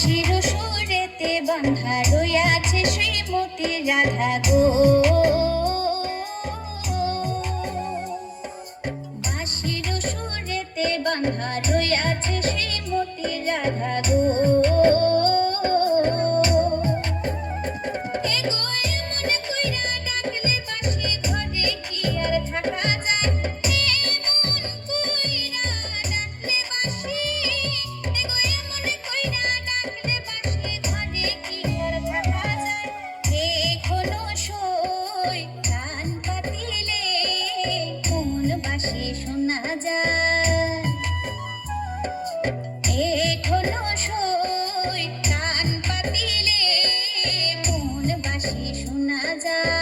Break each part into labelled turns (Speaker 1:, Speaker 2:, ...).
Speaker 1: বাঁশির সুরেতে বাঁধা রইয়াছে শ্রীমতী রাধা গো, বাঁশির সুরেতে বাঁধা রইয়াছে শ্রীমতী রাধা গো। শোনা যায় এখনো সই কান পাতিলে মন বাসি শোনা যায়।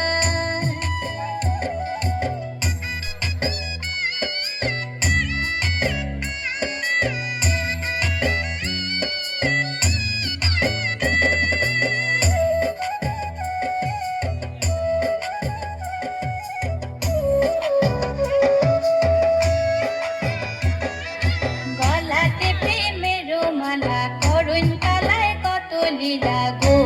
Speaker 1: লীলা গো,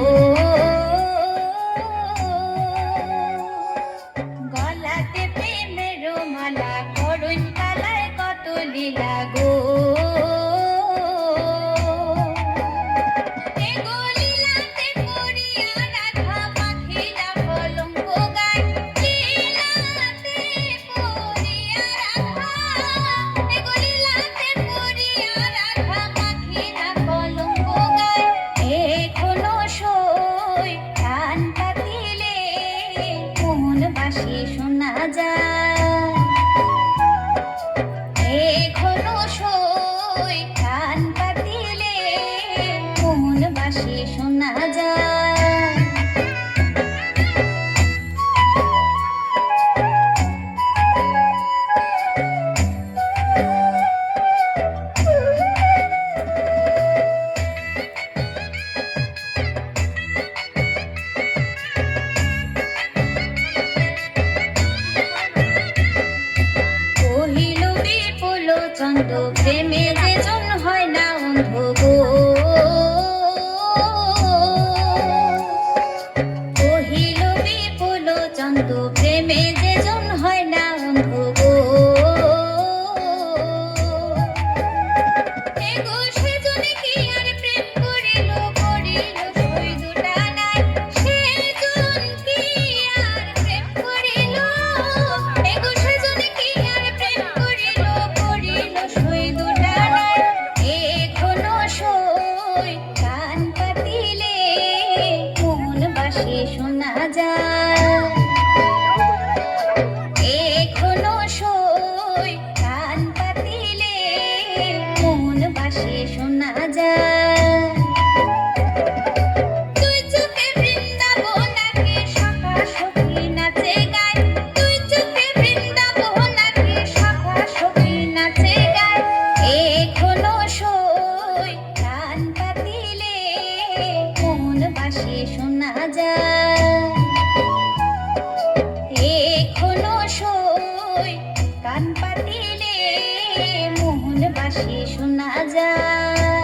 Speaker 1: গলাতে প্রেমের মালা করুণ কালায় কত লীলা গো। শোনা যায় এখনো সই কান পাতিলে মন বাসি শোনা যায়। চন্দ্র প্রেমে যে জন হয় না অন্ধ গো, কহিল বিপুল চন্দ্র প্রেমে যে জন হয় না অন্ধ গো। সেজনে কি আর প্রেম করিল করিল সই দুটা নাই, সেজন কি আর প্রেম করিল সেজনে কি আর প্রেম করিল করিল সই দুটা নাই। এখনো সই কান পাতিলে মন বাসি শোনা যায় এখনো সই কান পাতিলে মন বাসি শোনা যায়। তুই চোখে বৃন্দাবনাকে সখা সখী নাচে গায়, তুই চোখে বৃন্দাবনাকে সখা সখী নাচে গায়। এখনো সই কান পাতিলে মন বাসি শোনা যায় এখনো সই কান পাতিলে মন বাসি শোনা যায়।